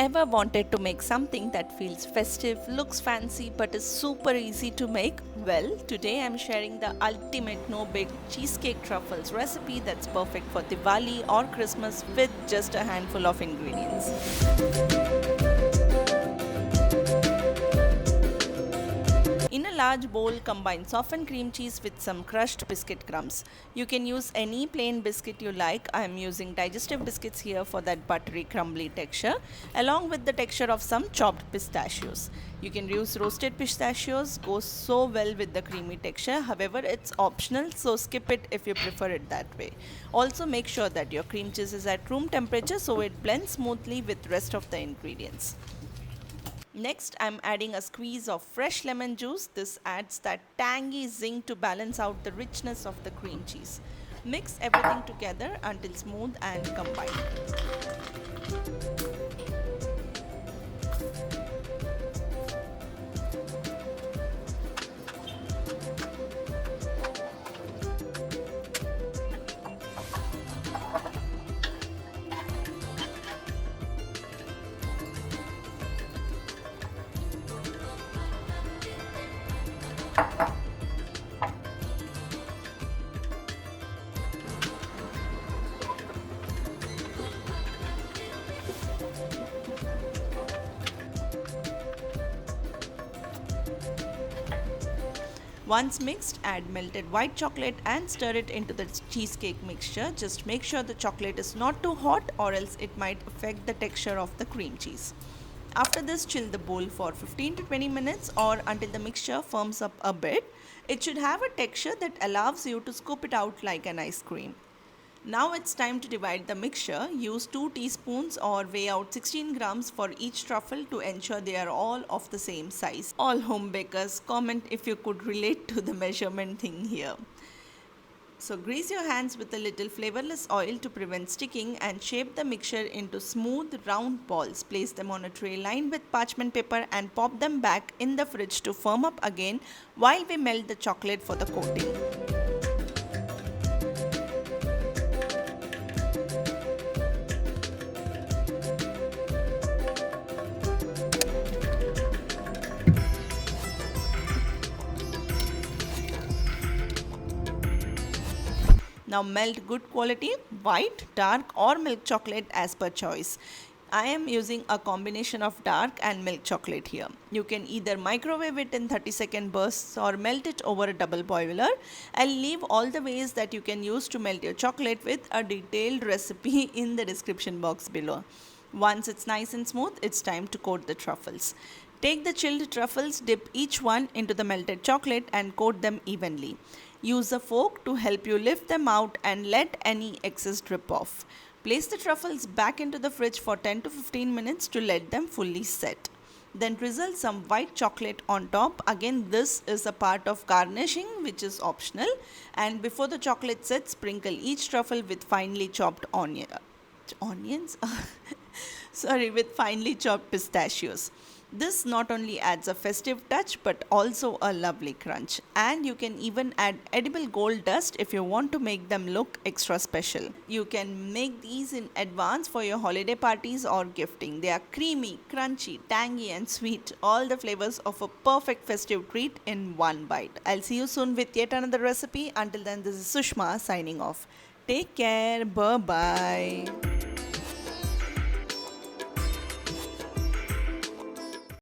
Ever wanted to make something that feels festive, looks fancy, but is super easy to make? Well, today I'm sharing the ultimate no-bake cheesecake truffles recipe that's perfect for Diwali or Christmas with just a handful of ingredients. In a large bowl, combine softened cream cheese with some crushed biscuit crumbs. You can use any plain biscuit you like. I am using digestive biscuits here for that buttery, crumbly texture, along with the texture of some chopped pistachios. You can use roasted pistachios, goes so well with the creamy texture. However, it's optional, so skip it if you prefer it that way. Also, make sure that your cream cheese is at room temperature so it blends smoothly with rest of the ingredients. Next, I'm adding a squeeze of fresh lemon juice. This adds that tangy zing to balance out the richness of the cream cheese. Mix everything together until smooth and combined. Once mixed, add melted white chocolate and stir it into the cheesecake mixture. Just make sure the chocolate is not too hot or else it might affect the texture of the cream cheese. After this, chill the bowl for 15 to 20 minutes or until the mixture firms up a bit. It should have a texture that allows you to scoop it out like an ice cream. Now it's time to divide the mixture. Use 2 teaspoons or weigh out 16 grams for each truffle to ensure they are all of the same size. All home bakers, comment if you could relate to the measurement thing here. So grease your hands with a little flavorless oil to prevent sticking and shape the mixture into smooth round balls. Place them on a tray lined with parchment paper and pop them back in the fridge to firm up again while we melt the chocolate for the coating. Now melt good quality white, dark or milk chocolate as per choice. I am using a combination of dark and milk chocolate here. You can either microwave it in 30-second bursts or melt it over a double boiler. I'll leave all the ways that you can use to melt your chocolate with a detailed recipe in the description box below. Once it's nice and smooth, it's time to coat the truffles. Take the chilled truffles, dip each one into the melted chocolate and coat them evenly. Use a fork to help you lift them out and let any excess drip off. Place the truffles back into the fridge for 10 to 15 minutes to let them fully set. Then drizzle some white chocolate on top. Again, this is a part of garnishing which is optional. And before the chocolate sets, sprinkle each truffle with finely chopped onions? Sorry, with finely chopped pistachios. This not only adds a festive touch but also a lovely crunch. And you can even add edible gold dust if you want to make them look extra special. You can make these in advance for your holiday parties or gifting. They are creamy, crunchy, tangy and sweet. All the flavors of a perfect festive treat in one bite. I'll see you soon with yet another recipe. Until then, this is Sushma signing off. Take care. Bye-bye.